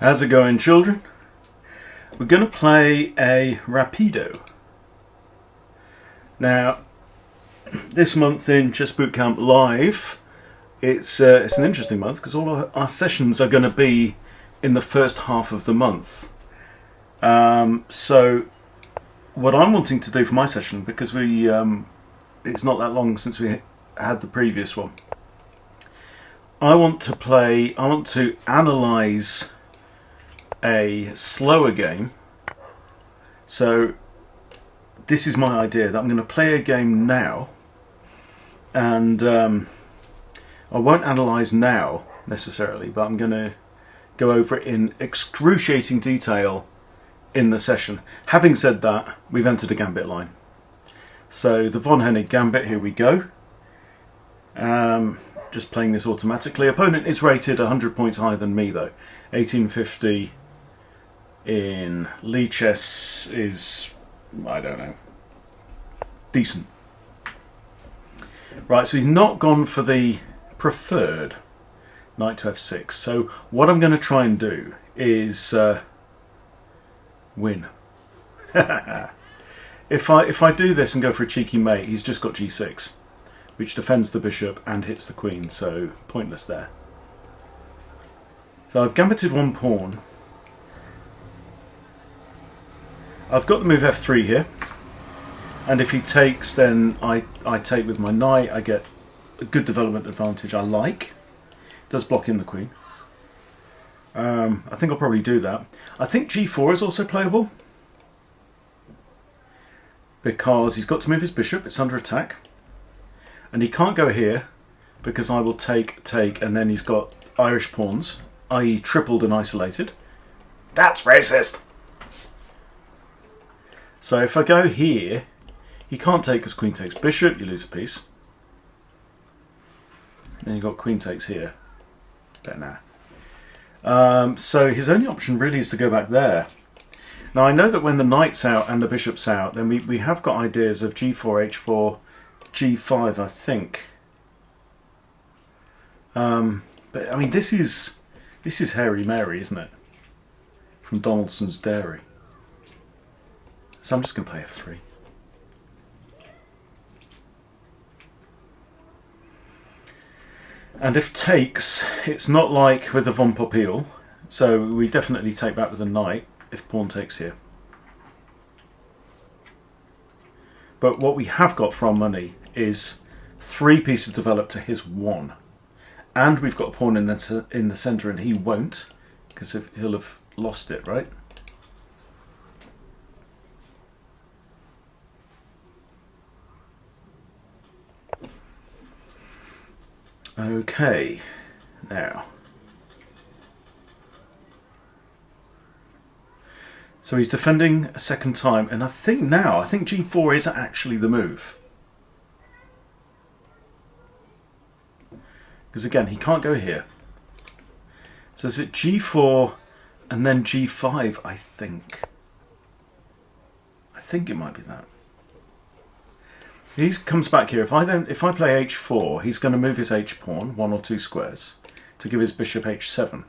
How's it going, children? We're going to play a Rapido. Now, this month in Chess Bootcamp Live, it's an interesting month because all of our sessions are going to be in the first half of the month. So, what I'm wanting to do for my session, because it's not that long since we had the previous one, I want to analyse a slower game. So this is my idea, that I'm going to play a game now, and I won't analyse now necessarily, but I'm going to go over it in excruciating detail in the session. Having said that, we've entered a gambit line. So the von Hennig Gambit, here we go. Just playing this automatically. Opponent is rated 100 points higher than me though. 1850 in Lee chess is, I don't know, decent. Right, so he's not gone for the preferred knight to f6. So what I'm going to try and do is win. If I do this and go for a cheeky mate, he's just got g6, which defends the bishop and hits the queen, so pointless there. So I've gambited one pawn. I've got the move f3 here, and if he takes, then I take with my knight. I get a good development advantage I like. It does block in the queen. I think I'll probably do that. I think g4 is also playable, because he's got to move his bishop, it's under attack. And he can't go here, because I will take, and then he's got Irish pawns, i.e. tripled and isolated. That's racist! So if I go here, he can't take because queen takes bishop, you lose a piece. Then you've got queen takes here. Better now. So his only option really is to go back there. Now I know that when the knight's out and the bishop's out, then we have got ideas of g4, h4, g5, I think. But I mean, this is Hairy Mary, isn't it? From Donaldson's Dairy. So I'm just going to play f3. And if takes, it's not like with the von Poppeel, so we definitely take back with the knight if pawn takes here. But what we have got for our money is 3 pieces developed to his 1. And we've got a pawn in the centre, and he won't, because he'll have lost it, right? Okay, now. So he's defending a second time, and I think g4 is actually the move. Because again, he can't go here. So is it g4 and then g5, I think. I think it might be that. He comes back here. If I play h4, he's going to move his h pawn 1 or 2 squares to give his bishop h7.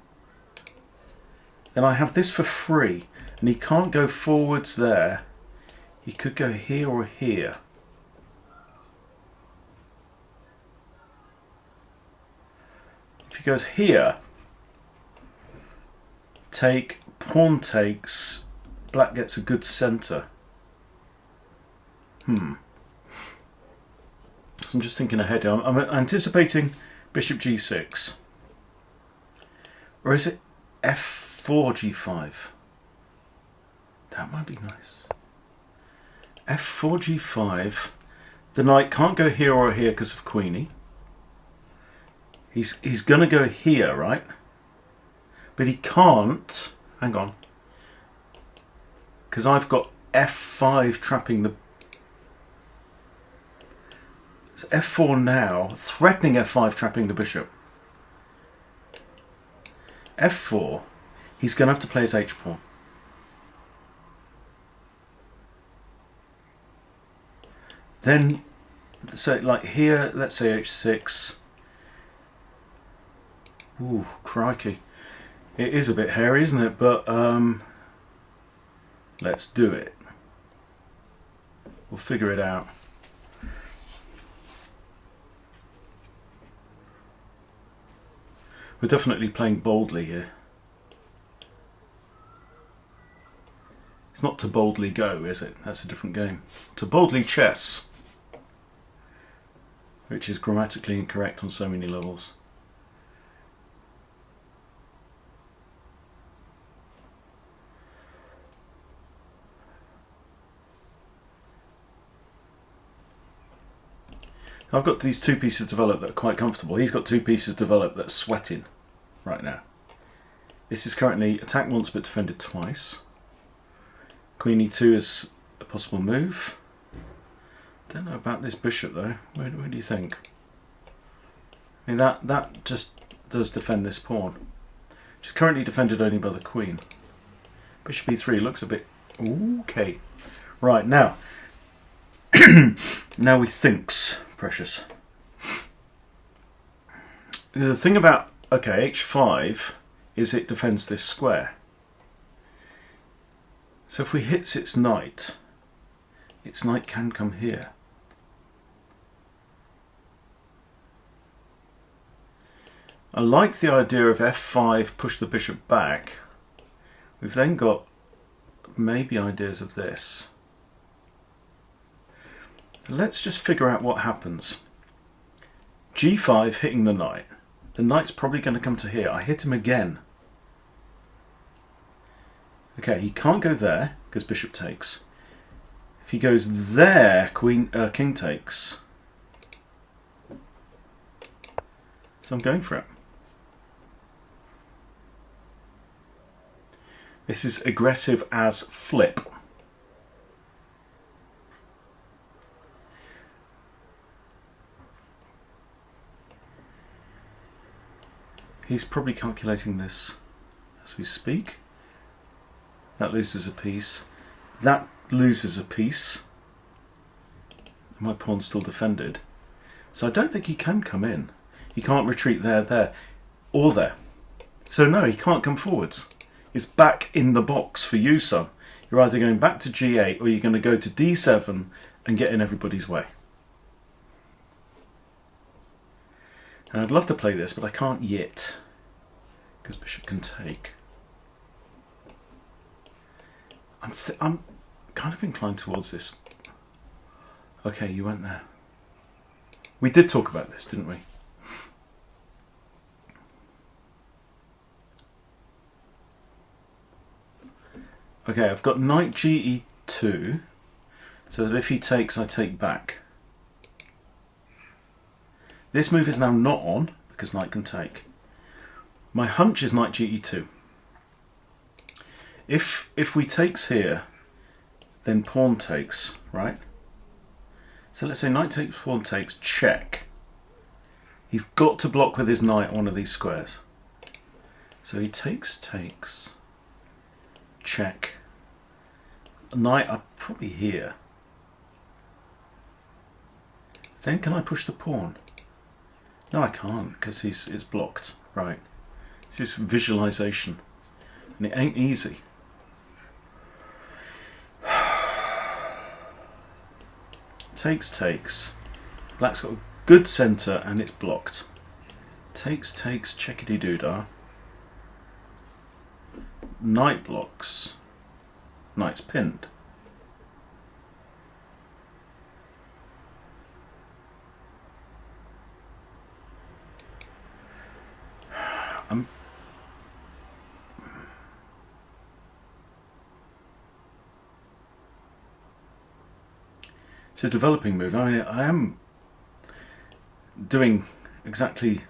Then I have this for free, and he can't go forwards there. He could go here or here. If he goes here, take, pawn takes, black gets a good centre. So I'm just thinking ahead here. I'm anticipating bishop g6. Or is it f4 g5? That might be nice. f4 g5. The knight can't go here or here because of queenie. He's going to go here, right? But he can't. Hang on. Because I've got f5 trapping the... So f4 now, threatening f5 trapping the bishop. f4, he's going to have to play his h-pawn. Then, so like here, let's say h6. Ooh, crikey. It is a bit hairy, isn't it? But let's do it. We'll figure it out. We're definitely playing boldly here. It's not to boldly go, is it? That's a different game. To boldly chess, which is grammatically incorrect on so many levels. I've got these two pieces developed that are quite comfortable. He's got two pieces developed that are sweating right now. This is currently attacked once but defended twice. Queen e2 is a possible move. Don't know about this bishop though. Where do you think? I mean, that just does defend this pawn, which is currently defended only by the queen. Bishop e3 looks a bit okay. Right, now now we thinks, precious. The thing about h5 is it defends this square. So if we hits its knight can come here. I like the idea of f5, push the bishop back. We've then got maybe ideas of this. Let's just figure out what happens. g5 hitting the knight. The knight's probably going to come to here. I hit him again. Okay, he can't go there because bishop takes. If he goes there, king takes. So I'm going for it. This is aggressive as flip. He's probably calculating this as we speak. That loses a piece. That loses a piece. My pawn's still defended. So I don't think he can come in. He can't retreat there, or there. So no, he can't come forwards. It's back in the box for you, son. You're either going back to g8 or you're going to go to d7 and get in everybody's way. And I'd love to play this, but I can't yet, because bishop can take. I'm kind of inclined towards this. Okay, you went there. We did talk about this, didn't we? Okay, I've got knight ge2, so that if he takes, I take back. This move is now not on, because knight can take. My hunch is knight ge2. If we takes here, then pawn takes, right? So let's say knight takes, pawn takes, check. He's got to block with his knight one of these squares. So he takes, check. Knight are probably here. Then can I push the pawn? No, I can't, because it's blocked. Right. This is visualization, and it ain't easy. Takes. Black's got a good centre and it's blocked. Takes, checkity-doo-dah. Knight blocks. Knight's pinned. It's a developing move. I mean, I am doing exactly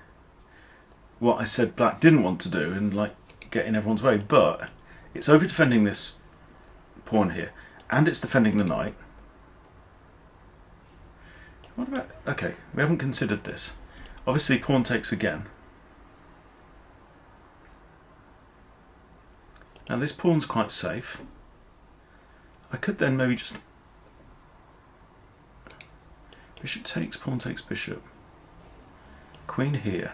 what I said Black didn't want to do, and like get in everyone's way, but it's over defending this pawn here, and it's defending the knight. What about, okay, we haven't considered this. Obviously pawn takes again. Now this pawn's quite safe. I could then maybe just bishop takes, pawn takes bishop. Queen here.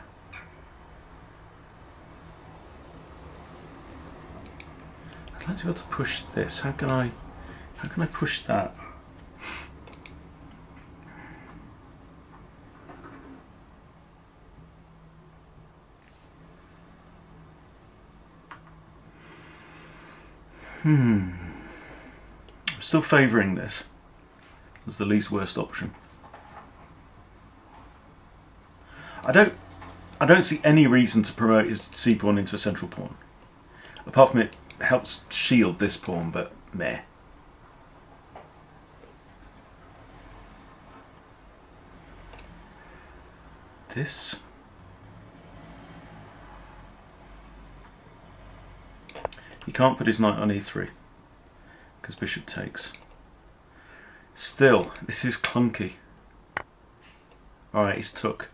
I'd like to be able to push this. How can I push that? I'm still favouring this as the least worst option. I don't see any reason to promote his c pawn into a central pawn, apart from it helps shield this pawn, but meh. This. He can't put his knight on e3 because bishop takes. Still, this is clunky. Alright, he's took.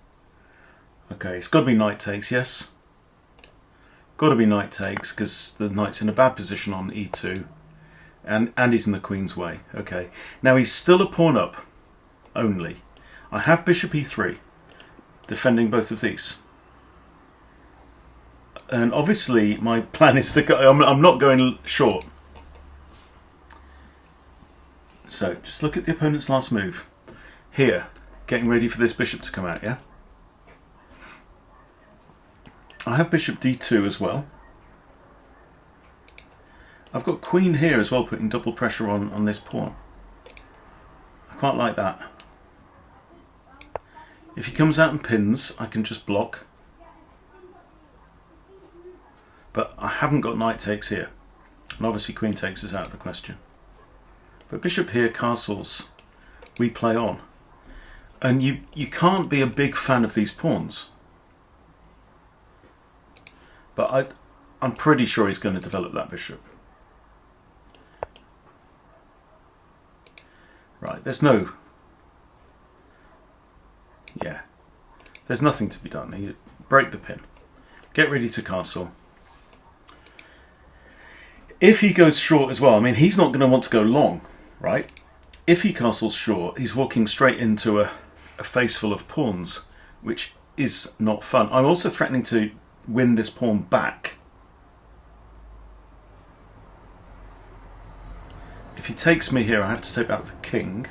Okay, it's got to be knight takes, yes. Got to be knight takes because the knight's in a bad position on e2 and he's in the queen's way. Okay, now he's still a pawn up only. I have bishop e3 defending both of these. And obviously my plan is to go, I'm not going short. So just look at the opponent's last move. Here, getting ready for this bishop to come out, yeah? I have bishop d2 as well. I've got queen here as well, putting double pressure on this pawn. I quite like that. If he comes out and pins, I can just block. But I haven't got knight takes here. And obviously queen takes is out of the question. But bishop here castles, we play on. And you can't be a big fan of these pawns. But I'm pretty sure he's going to develop that bishop. Right, there's no... Yeah. There's nothing to be done. You break the pin. Get ready to castle. If he goes short as well, I mean, he's not going to want to go long, right? If he castles short, he's walking straight into a face full of pawns, which is not fun. I'm also threatening to win this pawn back. If he takes me here, I have to take back the king.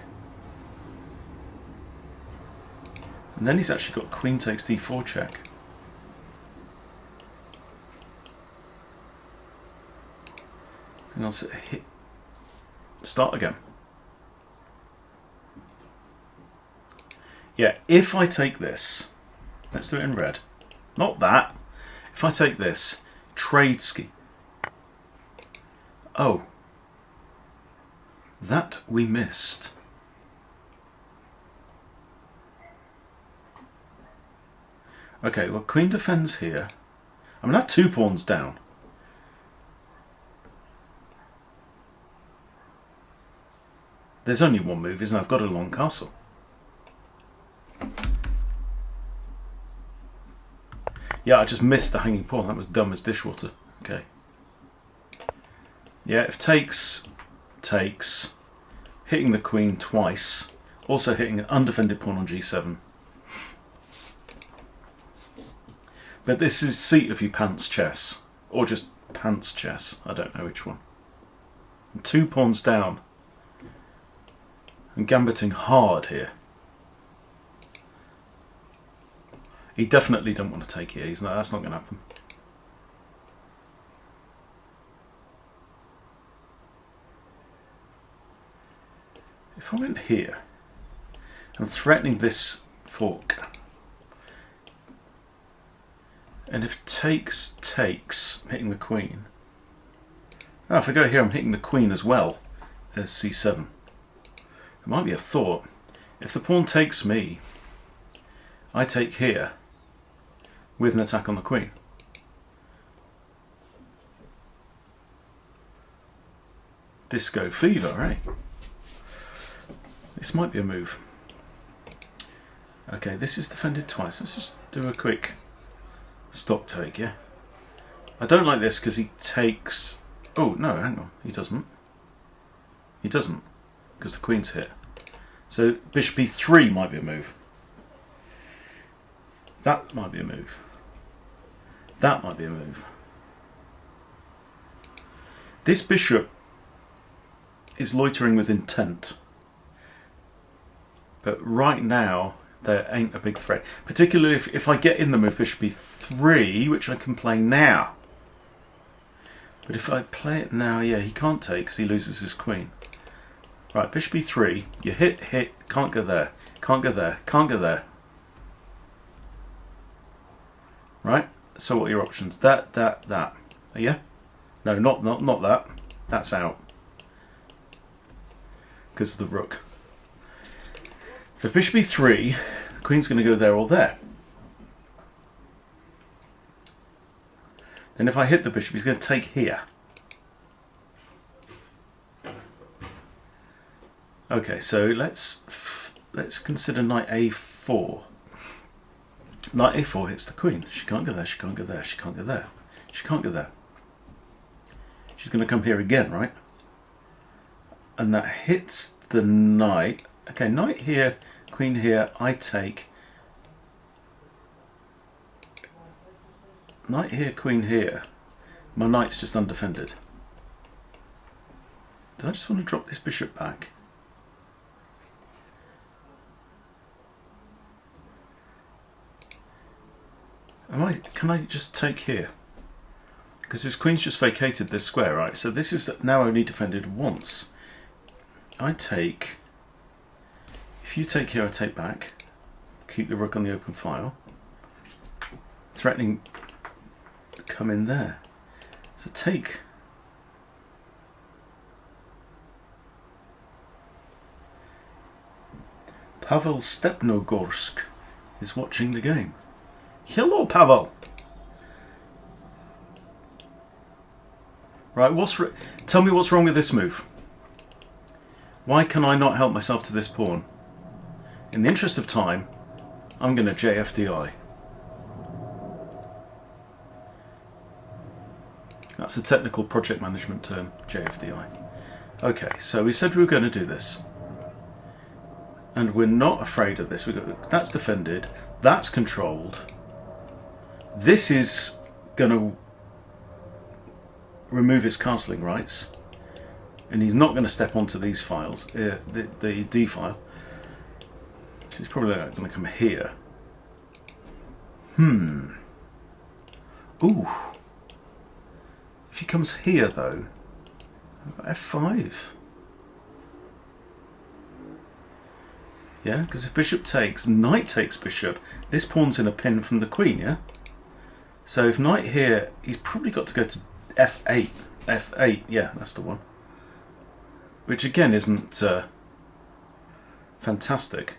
And then he's actually got queen takes d4 check. And I'll hit start again. Yeah, if I take this, let's do it in red. Not that. If I take this, trade ski. Oh. That we missed. Okay, well, queen defends here. I mean, I have 2 pawns down. There's only one move, isn't it? I've got a long castle. Yeah, I just missed the hanging pawn. That was dumb as dishwater. Okay. Yeah, if takes, takes. Hitting the queen twice. Also hitting an undefended pawn on g7. But this is seat of you pants chess. Or just pants chess. I don't know which one. I'm 2 pawns down. I'm gambiting hard here. He definitely don't want to take here. That's not going to happen. If I went here, I'm threatening this fork. And if takes, takes, hitting the queen. Oh, if I go here, I'm hitting the queen as well as c7. It might be a thought. If the pawn takes me, I take here with an attack on the queen. Disco fever, eh? This might be a move. Okay, this is defended twice. Let's just do a quick stock take, yeah? I don't like this because he takes... Oh, no, hang on. He doesn't. He doesn't, because the queen's here. So bishop e3 might be a move. That might be a move. That might be a move. This bishop is loitering with intent. But right now, there ain't a big threat. Particularly if I get in the move bishop e3, which I can play now. But if I play it now, yeah, he can't take because he loses his queen. Right, bishop e3, you hit, can't go there, can't go there, can't go there. Right, so what are your options? That. Yeah? No, not that. That's out. Because of the rook. So if bishop e3, the queen's going to go there or there. Then if I hit the bishop, he's going to take here. Okay, so let's consider knight a4. Knight a4 hits the queen. She can't go there, she can't go there, she can't go there. She can't go there. She's going to come here again, right? And that hits the knight. Okay, knight here, queen here, I take. Knight here, queen here. My knight's just undefended. Do I just want to drop this bishop back? Can I just take here? Because his queen's just vacated this square, right? So this is now only defended once. I take... If you take here, I take back. Keep the rook on the open file. Threatening to come in there. So take. Pavel Stepnogorsk is watching the game. Hello, Pavel. Right, tell me what's wrong with this move. Why can I not help myself to this pawn? In the interest of time, I'm going to JFDI. That's a technical project management term, JFDI. Okay, so we said we were going to do this. And we're not afraid of this. That's defended. That's controlled. This is going to remove his castling rights. And he's not going to step onto these files, the D file. He's probably going to come here. Ooh. If he comes here, though, I've got F5. Yeah, because if bishop takes, knight takes bishop, this pawn's in a pin from the queen, yeah? So if knight here, he's probably got to go to F8. F8, yeah, that's the one. Which again isn't fantastic.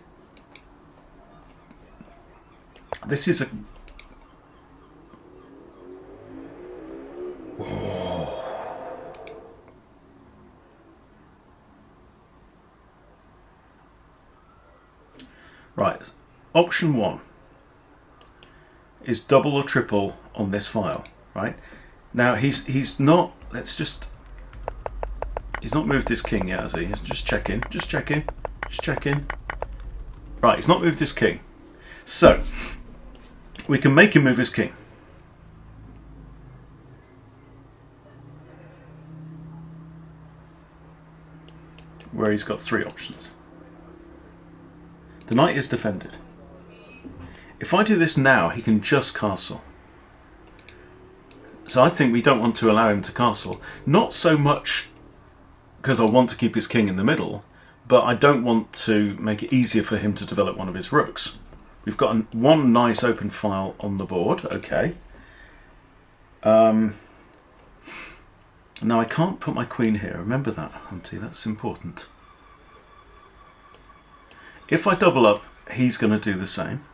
This is a... Oh. Right, option one is double or triple on this file, right? Now he's not, he's not moved his king yet, has he? He's just checking. Right, he's not moved his king. So, we can make him move his king. Where he's got three options. The knight is defended. If I do this now, he can just castle. So I think we don't want to allow him to castle. Not so much because I want to keep his king in the middle, but I don't want to make it easier for him to develop one of his rooks. We've got one nice open file on the board, okay. Now I can't put my queen here, remember that, Hunty, that's important. If I double up, he's going to do the same.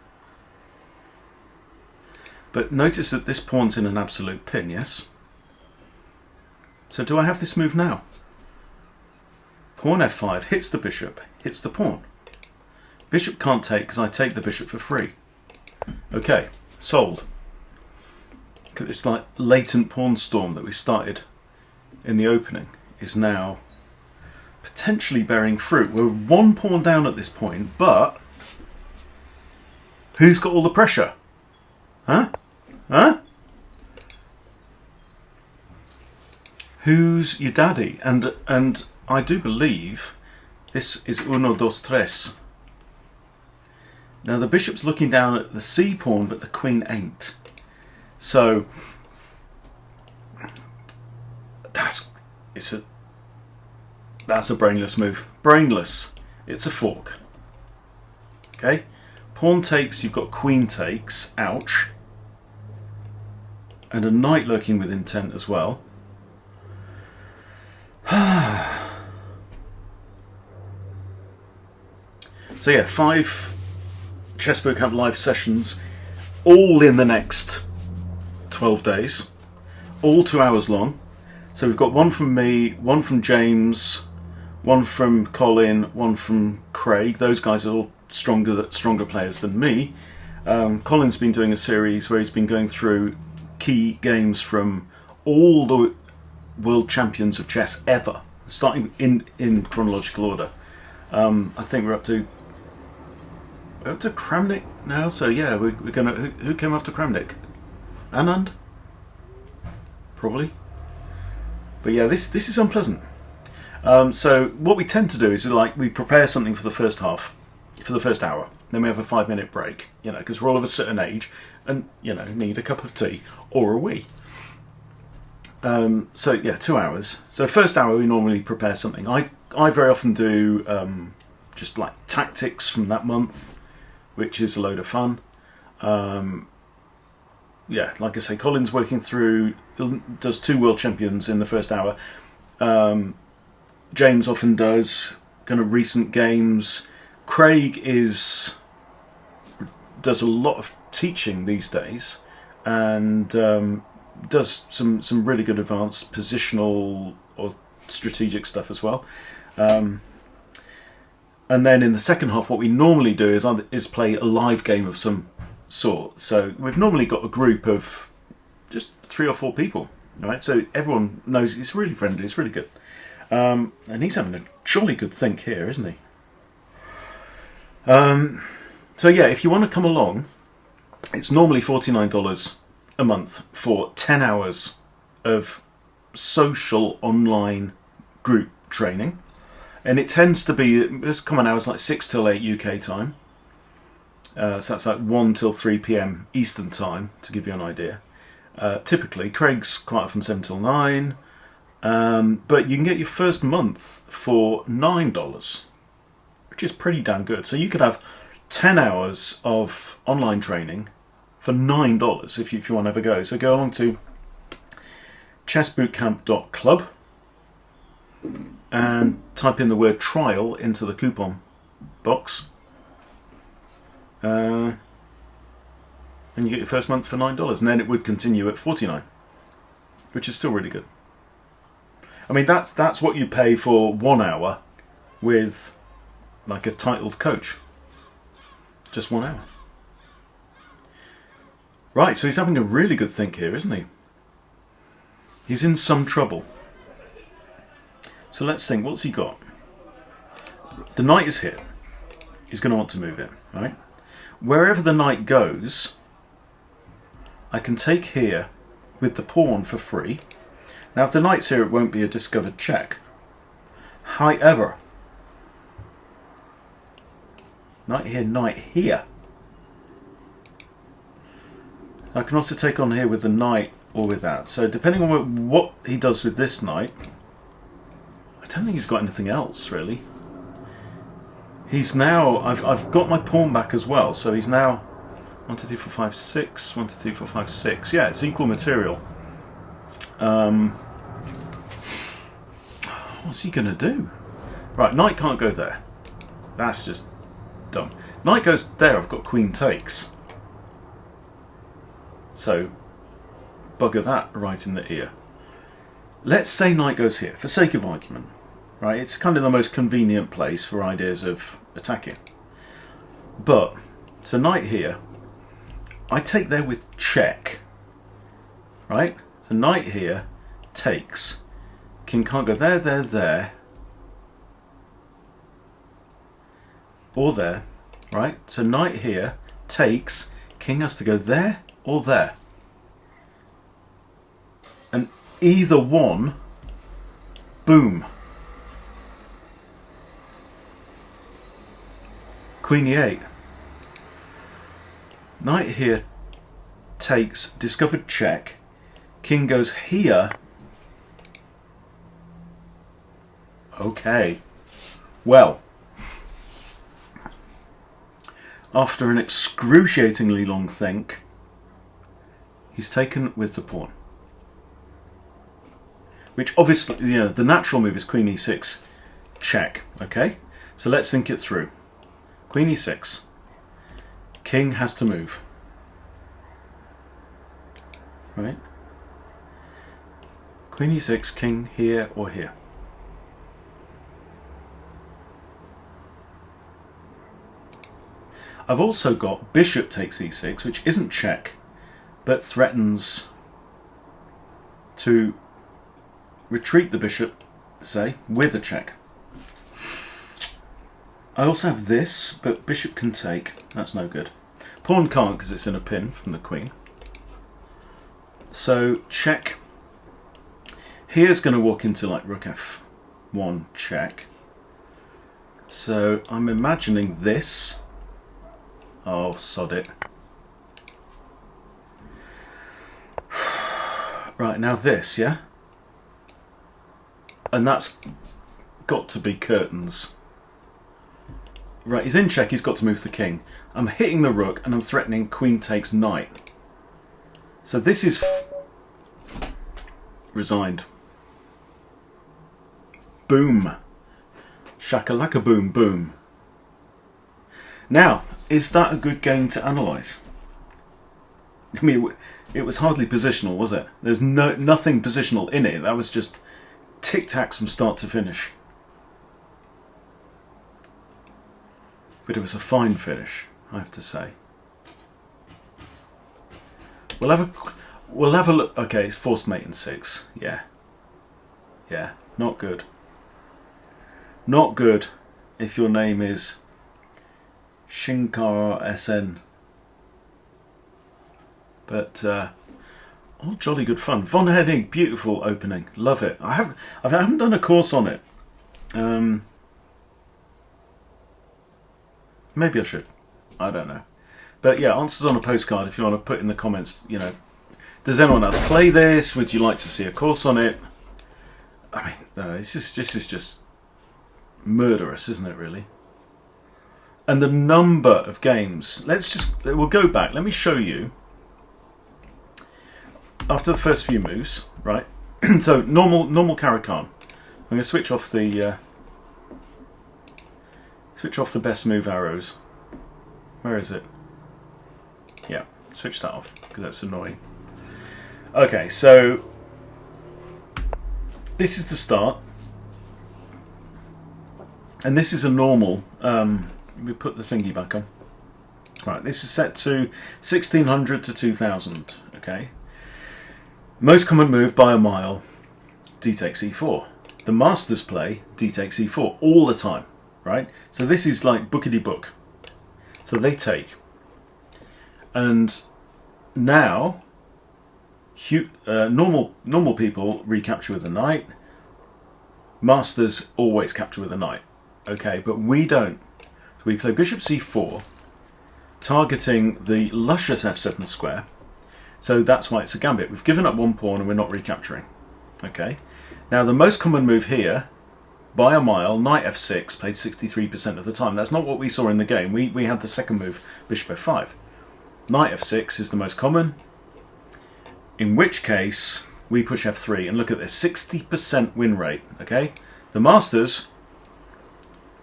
But notice that this pawn's in an absolute pin, yes? So do I have this move now? Pawn f5 hits the bishop, hits the pawn. Bishop can't take because I take the bishop for free. Okay, sold. This like latent pawn storm that we started in the opening is now potentially bearing fruit. We're one pawn down at this point, but who's got all the pressure? Huh? Huh? who's your daddy? And I do believe this is uno, dos, tres. Now the bishop's looking down at the c pawn, but the queen ain't. So that's a brainless move. Brainless. It's a fork. Okay? Pawn takes, you've got queen takes. Ouch. And a knight lurking with intent as well. So yeah, 5 Chess Boot Camp live sessions, all in the next 12 days, all 2 hours long. So we've got one from me, one from James, one from Colin, one from Craig. Those guys are all stronger players than me. Colin's been doing a series where he's been going through key games from all the world champions of chess ever, starting in chronological order. I think we're up to Kramnik now. So yeah, we're gonna. Who came after Kramnik? Anand, probably. But yeah, this is unpleasant. So what we tend to do is we prepare something for the first half, for the first hour. Then we have a 5-minute break, because we're all of a certain age and, need a cup of tea or a wee. So yeah, 2 hours. So first hour we normally prepare something. I very often do just like tactics from that month, which is a load of fun. Yeah, like I say, Colin's working through, does 2 world champions in the first hour. James often does kind of recent games. Craig does a lot of teaching these days, and does some really good advanced positional or strategic stuff as well. And then in the second half, what we normally do is play a live game of some sort. So we've normally got a group of just 3 or 4 people, right? So everyone knows it's really friendly, it's really good. And he's having a jolly good think here, isn't he? So yeah, if you want to come along, it's normally $49 a month for 10 hours of social online group training. And it tends to be, there's common hours like 6 till 8 UK time. So that's like 1 till 3 PM Eastern time, to give you an idea. Typically, Craig's quite often 7 till 9. But you can get your first month for $9, which is pretty damn good. So you could have 10 hours of online training for $9 if you want to have a go. So go along to chessbootcamp.club and type in the word trial into the coupon box. And you get your first month for $9, and then it would continue at $49, which is still really good. I mean, that's what you pay for 1 hour with like a titled coach. Just 1 hour. Right, so he's having a really good think here, isn't he? He's in some trouble. So let's think, what's he got? The knight is here. He's going to want to move it, right? Wherever the knight goes, I can take here with the pawn for free. Now, if the knight's here, it won't be a discovered check. However, knight here. I can also take on here with the knight or with that. So depending on what he does with this knight, I don't think he's got anything else really. He's now, I've got my pawn back as well, so he's now 1, 2, 3, 4, 5, 6. 1, 2, 3, 4, 5, 6. Yeah, it's equal material. What's he gonna do? Right, knight can't go there. That's just dumb. Knight goes there, I've got queen takes. So, bugger that right in the ear. Let's say knight goes here, for sake of argument. Right, it's kind of the most convenient place for ideas of attacking. But, so knight here, I take there with check. Right? So knight here takes. King can't go there, there, there. Or there. Right? So knight here takes. King has to go there or there. And either one Boom. Queen e8. Knight here takes, discovered check. King goes here. Okay. Well, after an excruciatingly long think, he's taken with the pawn. Which obviously, you know, the natural move is Queen e6, check, okay? So let's think it through. Queen e6. King has to move. Right? Queen e6, king here or here. I've also got bishop takes e6, which isn't check, but threatens to retreat the bishop, say, with a check. I also have this, but bishop can take. That's no good. Pawn can't because it's in a pin from the queen. So check. Here's going to walk into like rook f1 check. So I'm imagining this. Oh, sod it. Right, now this, yeah? And that's got to be curtains. Right, he's in check, he's got to move the king. I'm hitting the rook and I'm threatening queen takes knight. So this is resigned. Boom. Shakalaka boom boom. Now, is that a good game to analyse? I mean, it was hardly positional, was it? There's nothing positional in it. That was just tic-tacs from start to finish. But it was a fine finish, I have to say. We'll have a look. Okay, it's forced mate in 6. Yeah. Yeah, not good. Not good if your name is Shinkar SN. But all jolly good fun. Von Hennig, beautiful opening. Love it. I haven't done a course on it. Maybe I should. I don't know. But yeah, answers on a postcard if you want to put in the comments, you know, does anyone else play this? Would you like to see a course on it? I mean, this is just murderous, isn't it, really? And the number of games. We'll go back. Let me show you. After the first few moves, right? So normal Caro-Kann. I'm going to switch off the best move arrows. Where is it? Yeah, switch that off because that's annoying. Okay, so this is the start, and this is a normal. We put the thingy back on. Right, this is set to 1600 to 2000. Okay. Most common move by a mile, d takes e4. The masters play d takes e4 all the time, right? So this is like bookity book. So they take. And now, normal people recapture with a knight. Masters always capture with a knight. Okay, but we don't. So we play bishop c4, targeting the luscious f7 square. So that's why it's a gambit. We've given up one pawn and we're not recapturing. Okay. Now the most common move here, by a mile, knight f6, played 63% of the time. That's not what we saw in the game. We had the second move, bishop f5. Knight f6 is the most common, in which case we push f3. And look at this, 60% win rate. Okay. The masters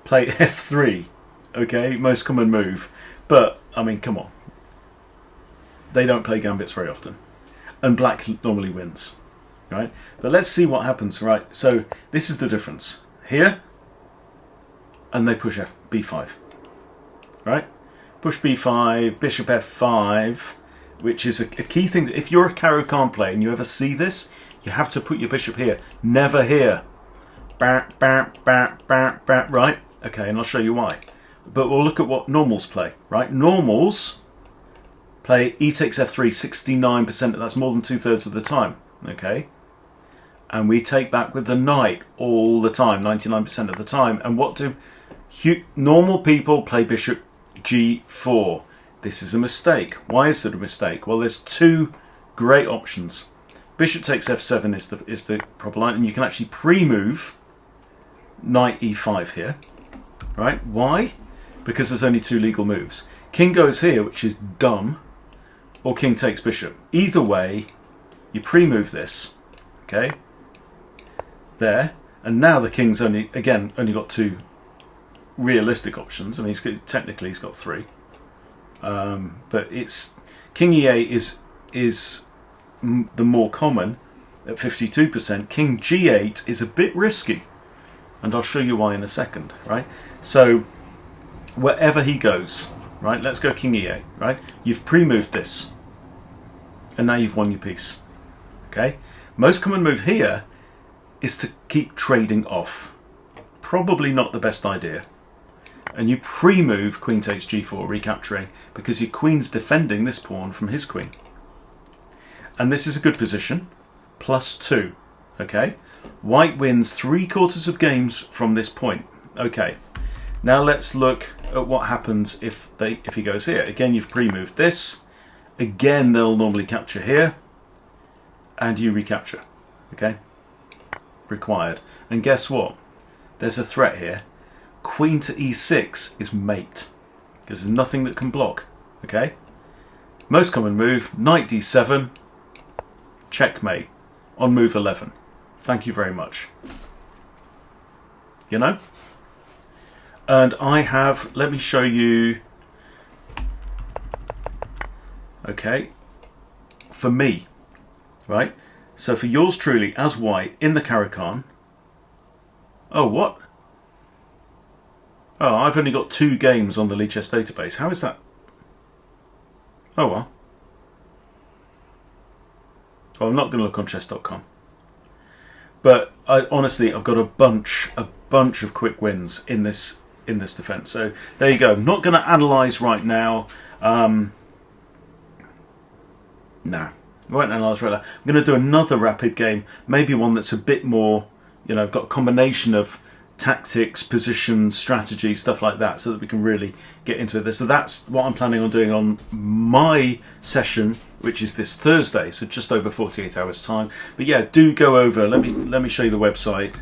play f3. Okay, most common move. But, I mean, come on. They don't play gambits very often, and black normally wins, right? But let's see what happens, right? So this is the difference here, and they push b5, right? Push b5, bishop f5, which is a key thing. If you're a Caro-Kann player and you ever see this, you have to put your bishop here, never here. Right? Okay, and I'll show you why. But we'll look at what normals play, right? Normals play e takes f3 69%. That's more than 2/3 of the time. Okay, and we take back with the knight all the time, 99% of the time. And what do normal people play? Bishop g4. This is a mistake. Why is it a mistake? Well, there's two great options. Bishop takes f7 is the proper line, and you can actually pre-move knight e5 here, right? Why? Because there's only two legal moves. King goes here, which is dumb, or king takes bishop. Either way, you pre-move this, okay? There, and now the king's only got two realistic options. I mean, technically he's got three, but it's king e8 is the more common at 52%. King g8 is a bit risky, and I'll show you why in a second, right? So wherever he goes, right, let's go king e8, right? You've pre-moved this, and now you've won your piece, okay? Most common move here is to keep trading off. Probably not the best idea. And you pre-move queen takes g4, recapturing, because your queen's defending this pawn from his queen. And this is a good position, +2, okay? White wins 3/4 of games from this point. Okay, now let's look at what happens if he goes here. Again, you've pre-moved this. Again, they'll normally capture here, and you recapture, okay? Required. And guess what? There's a threat here. Queen to e6 is mate, because there's nothing that can block, okay? Most common move, knight d7, checkmate on move 11. Thank you very much. You know? And I have, let me show you, okay, for me, right? So for yours truly, as white, in the Caro-Kann. Oh, what? Oh, I've only got 2 games on the Lee Chess database. How is that? Oh, well. Well, I'm not going to look on chess.com. But honestly, I've got a bunch of quick wins in this defense. So there you go. I'm not going to analyze right now. No. I won't analyse right now. I'm going to do another rapid game, maybe one that's a bit more, you know, got a combination of tactics, position, strategy, stuff like that, so that we can really get into this. So that's what I'm planning on doing on my session, which is this Thursday, so just over 48 hours time. But yeah, do go over, let me show you the website,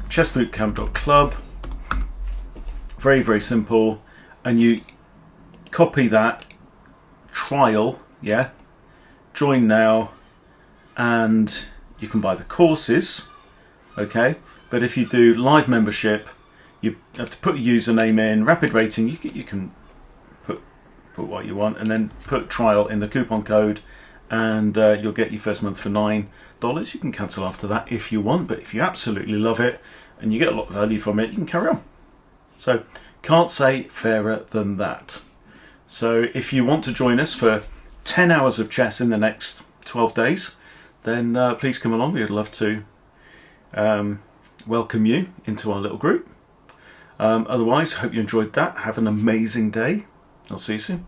chessbootcamp.club. Very, very simple. And you copy that trial, yeah, join now, and you can buy the courses, okay? But if you do live membership, you have to put a username in, rapid rating, you can put what you want, and then put trial in the coupon code, and you'll get your first month for $9. You can cancel after that if you want, but if you absolutely love it and you get a lot of value from it, you can carry on. So can't say fairer than that. So if you want to join us for 10 hours of chess in the next 12 days, then please come along. We'd love to welcome you into our little group. Otherwise, I hope you enjoyed that. Have an amazing day. I'll see you soon.